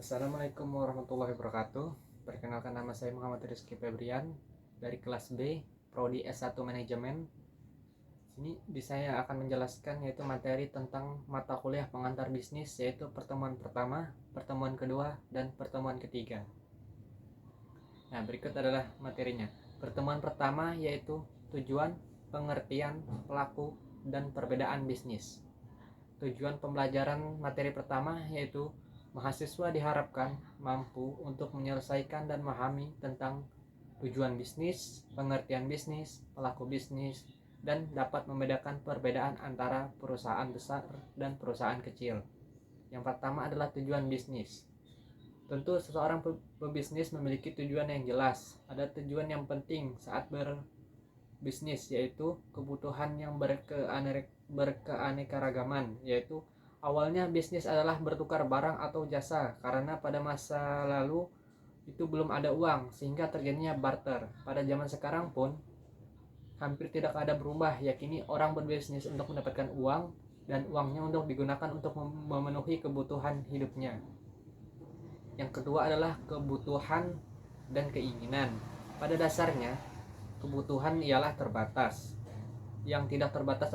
Assalamualaikum warahmatullahi wabarakatuh. Perkenalkan, nama saya Muhammad Rizky Febrian dari kelas B, Prodi S1 Manajemen. Di saya akan menjelaskan yaitu materi tentang mata kuliah pengantar bisnis, yaitu pertemuan pertama, pertemuan kedua, dan pertemuan ketiga. Nah, berikut adalah materinya. Pertemuan pertama yaitu tujuan, pengertian, pelaku, dan perbedaan bisnis. Tujuan pembelajaran materi pertama yaitu mahasiswa diharapkan mampu untuk menyelesaikan dan memahami tentang tujuan bisnis, pengertian bisnis, pelaku bisnis, dan dapat membedakan perbedaan antara perusahaan besar dan perusahaan kecil. Yang pertama adalah tujuan bisnis. Tentu seseorang pebisnis memiliki tujuan yang jelas. Ada tujuan yang penting saat berbisnis, yaitu kebutuhan yang berkeanekaragaman, yaitu awalnya bisnis adalah bertukar barang atau jasa, karena pada masa lalu itu belum ada uang sehingga terjadinya barter. Pada zaman sekarang pun hampir tidak ada berubah, yakni orang berbisnis untuk mendapatkan uang dan uangnya untuk digunakan untuk memenuhi kebutuhan hidupnya. Yang kedua adalah kebutuhan dan keinginan. Pada dasarnya kebutuhan ialah terbatas. Yang tidak terbatas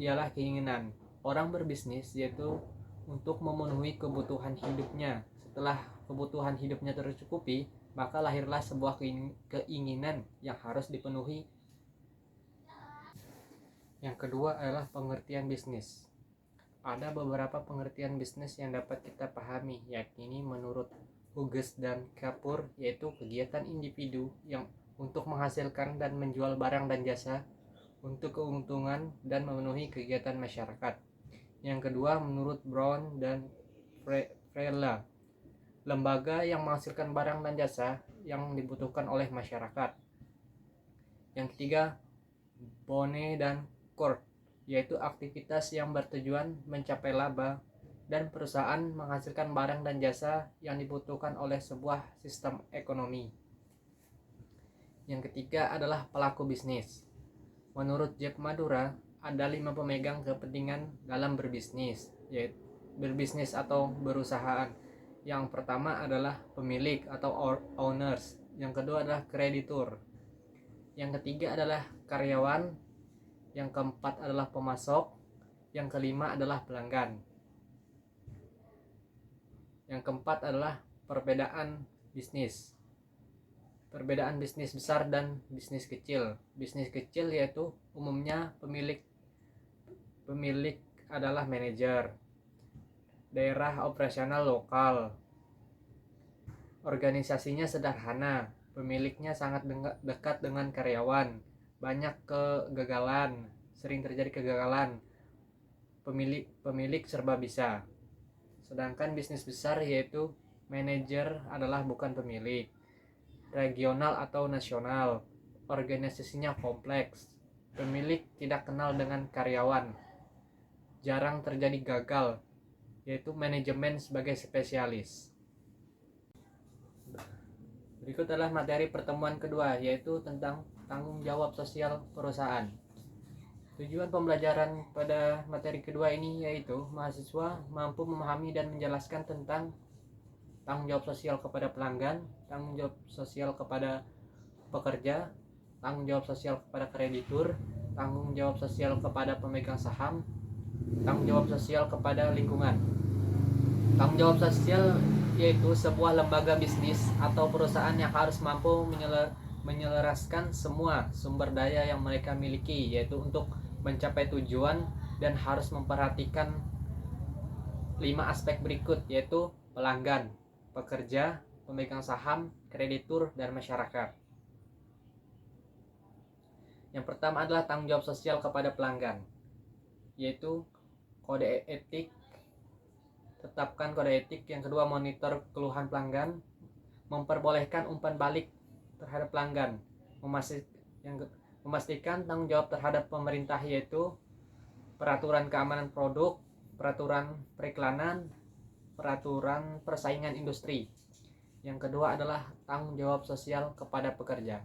ialah keinginan. Orang berbisnis yaitu untuk memenuhi kebutuhan hidupnya. Setelah kebutuhan hidupnya tercukupi, maka lahirlah sebuah keinginan yang harus dipenuhi. Yang kedua adalah pengertian bisnis. Ada beberapa pengertian bisnis yang dapat kita pahami, yakni menurut Hughes dan Kapur, yaitu kegiatan individu yang untuk menghasilkan dan menjual barang dan jasa untuk keuntungan dan memenuhi kegiatan masyarakat. Yang kedua menurut Brown dan Frella, lembaga yang menghasilkan barang dan jasa yang dibutuhkan oleh masyarakat. Yang ketiga Bone dan Court, yaitu aktivitas yang bertujuan mencapai laba dan perusahaan menghasilkan barang dan jasa yang dibutuhkan oleh sebuah sistem ekonomi. Yang ketiga adalah pelaku bisnis. Menurut Jack Madura, ada 5 pemegang kepentingan dalam berbisnis, yaitu berbisnis atau berusaha. Yang pertama adalah pemilik atau owners. Yang kedua adalah kreditur. Yang ketiga adalah karyawan. Yang keempat adalah pemasok. Yang kelima adalah pelanggan. Yang keempat adalah perbedaan bisnis. Perbedaan bisnis besar dan bisnis kecil. Bisnis kecil yaitu umumnya pemilik adalah manajer, daerah operasional lokal, organisasinya sederhana, pemiliknya sangat dekat dengan karyawan, banyak kegagalan, sering terjadi kegagalan, pemilik serba bisa. Sedangkan bisnis besar yaitu manajer adalah bukan pemilik, regional atau nasional, organisasinya kompleks, pemilik tidak kenal dengan karyawan, jarang terjadi gagal, yaitu manajemen sebagai spesialis. Berikut adalah materi pertemuan kedua, yaitu tentang tanggung jawab sosial perusahaan. Tujuan pembelajaran pada materi kedua ini yaitu mahasiswa mampu memahami dan menjelaskan tentang tanggung jawab sosial kepada pelanggan, tanggung jawab sosial kepada pekerja, tanggung jawab sosial kepada kreditur, tanggung jawab sosial kepada pemegang saham, tanggung jawab sosial kepada lingkungan. Tanggung jawab sosial yaitu sebuah lembaga bisnis atau perusahaan yang harus mampu menyelaraskan semua sumber daya yang mereka miliki, yaitu untuk mencapai tujuan, dan harus memperhatikan 5 aspek berikut, yaitu pelanggan, pekerja, pemegang saham, kreditur, dan masyarakat. Yang pertama adalah tanggung jawab sosial kepada pelanggan, yaitu kode etik, tetapkan kode etik. Yang kedua monitor keluhan pelanggan, memperbolehkan umpan balik terhadap pelanggan, memastikan tanggung jawab terhadap pemerintah, yaitu peraturan keamanan produk, peraturan periklanan, peraturan persaingan industri. Yang kedua adalah tanggung jawab sosial kepada pekerja,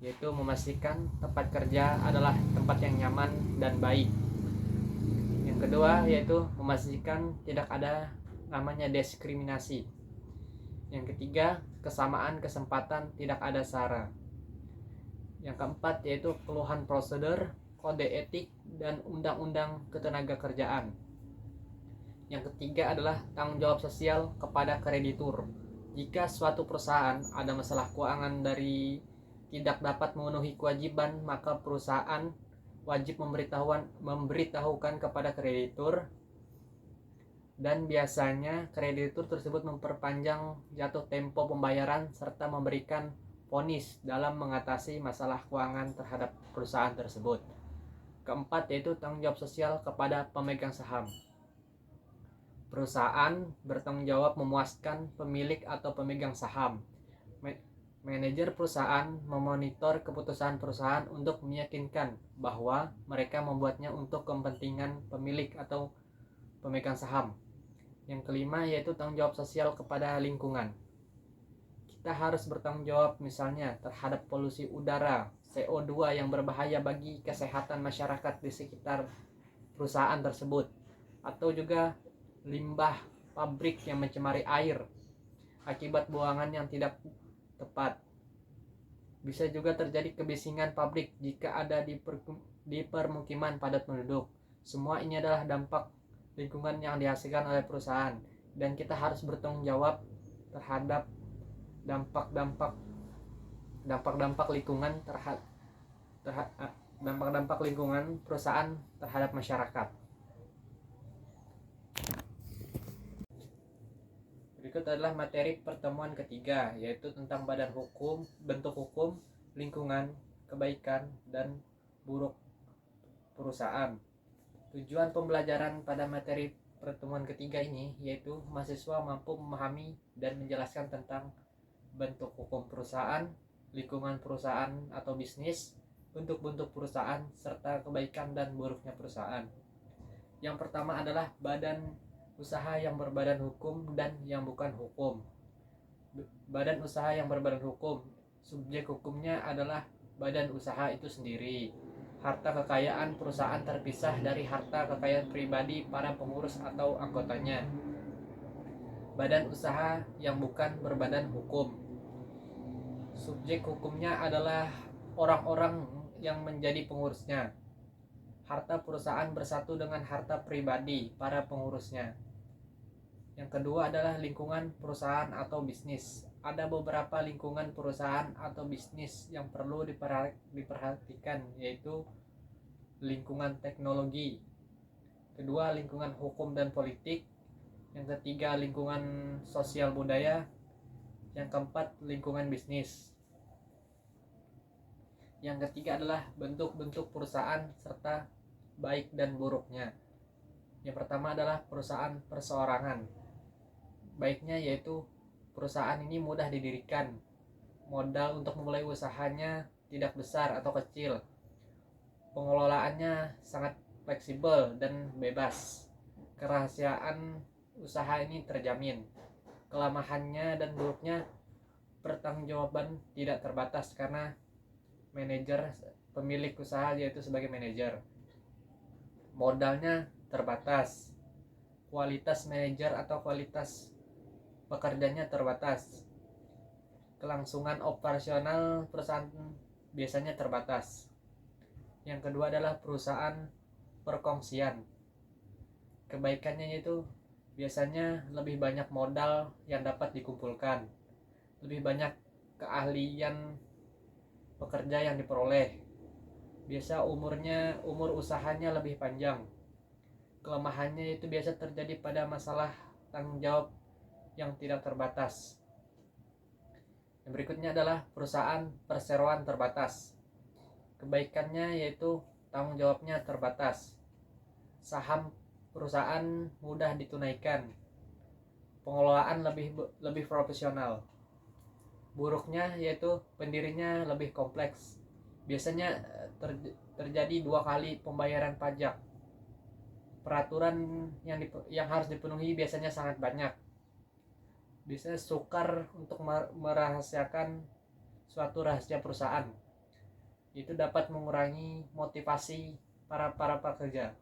yaitu memastikan tempat kerja adalah tempat yang nyaman dan baik. Yang kedua yaitu memastikan tidak ada namanya diskriminasi. Yang ketiga, kesamaan kesempatan, tidak ada sara. Yang keempat yaitu keluhan prosedur, kode etik, dan undang-undang ketenagakerjaan. Yang ketiga adalah tanggung jawab sosial kepada kreditur. Jika suatu perusahaan ada masalah keuangan dari tidak dapat memenuhi kewajiban, maka perusahaan wajib memberitahukan kepada kreditur, dan biasanya kreditur tersebut memperpanjang jatuh tempo pembayaran serta memberikan vonis dalam mengatasi masalah keuangan terhadap perusahaan tersebut. Keempat yaitu tanggung jawab sosial kepada pemegang saham. Perusahaan bertanggung jawab memuaskan pemilik atau pemegang saham. Manajer perusahaan memonitor keputusan perusahaan untuk meyakinkan bahwa mereka membuatnya untuk kepentingan pemilik atau pemegang saham. Yang kelima yaitu tanggung jawab sosial kepada lingkungan. Kita harus bertanggung jawab misalnya terhadap polusi udara, CO2 yang berbahaya bagi kesehatan masyarakat di sekitar perusahaan tersebut, atau juga limbah pabrik yang mencemari air akibat buangan yang tidak tepat. Bisa juga terjadi kebisingan pabrik jika ada di permukiman padat penduduk. Semua ini adalah dampak lingkungan yang dihasilkan oleh perusahaan, dan kita harus bertanggung jawab terhadap dampak lingkungan dampak lingkungan perusahaan terhadap masyarakat. Berikut adalah materi pertemuan ketiga, yaitu tentang badan hukum, bentuk hukum, lingkungan, kebaikan, dan buruk perusahaan. Tujuan pembelajaran pada materi pertemuan ketiga ini yaitu mahasiswa mampu memahami dan menjelaskan tentang bentuk hukum perusahaan, lingkungan perusahaan atau bisnis, bentuk-bentuk perusahaan, serta kebaikan dan buruknya perusahaan. Yang pertama adalah badan usaha yang berbadan hukum dan yang bukan hukum. Badan usaha yang berbadan hukum, subjek hukumnya adalah badan usaha itu sendiri. Harta kekayaan perusahaan terpisah dari harta kekayaan pribadi para pengurus atau anggotanya. Badan usaha yang bukan berbadan hukum, subjek hukumnya adalah orang-orang yang menjadi pengurusnya. Harta perusahaan bersatu dengan harta pribadi para pengurusnya. Yang kedua adalah lingkungan perusahaan atau bisnis. Ada beberapa lingkungan perusahaan atau bisnis yang perlu diperhatikan, yaitu lingkungan teknologi. Kedua, lingkungan hukum dan politik. Yang ketiga, lingkungan sosial budaya. Yang keempat, lingkungan bisnis. Yang ketiga adalah bentuk-bentuk perusahaan serta baik dan buruknya. Yang pertama adalah perusahaan perseorangan. Baiknya yaitu perusahaan ini mudah didirikan. Modal untuk memulai usahanya tidak besar atau kecil. Pengelolaannya sangat fleksibel dan bebas. Kerahasiaan usaha ini terjamin. Kelemahannya dan buruknya, pertanggungjawaban tidak terbatas karena manajer pemilik usaha yaitu sebagai manajer. Modalnya terbatas. Kualitas manajer atau kualitas pekerjanya terbatas. Kelangsungan operasional perusahaan biasanya terbatas. Yang kedua adalah perusahaan perkongsian. Kebaikannya yaitu biasanya lebih banyak modal yang dapat dikumpulkan, lebih banyak keahlian pekerja yang diperoleh. Biasa umur usahanya lebih panjang. Kelemahannya itu biasa terjadi pada masalah tanggung jawab yang tidak terbatas. Yang berikutnya adalah perusahaan perseroan terbatas. Kebaikannya yaitu tanggung jawabnya terbatas. Saham perusahaan mudah ditunaikan. Pengelolaan lebih profesional. Buruknya yaitu pendirinya lebih kompleks. Biasanya terjadi 2 kali pembayaran pajak. Peraturan yang harus dipenuhi biasanya sangat banyak. Biasanya sukar untuk merahasiakan suatu rahasia perusahaan. Itu dapat mengurangi motivasi para pekerja.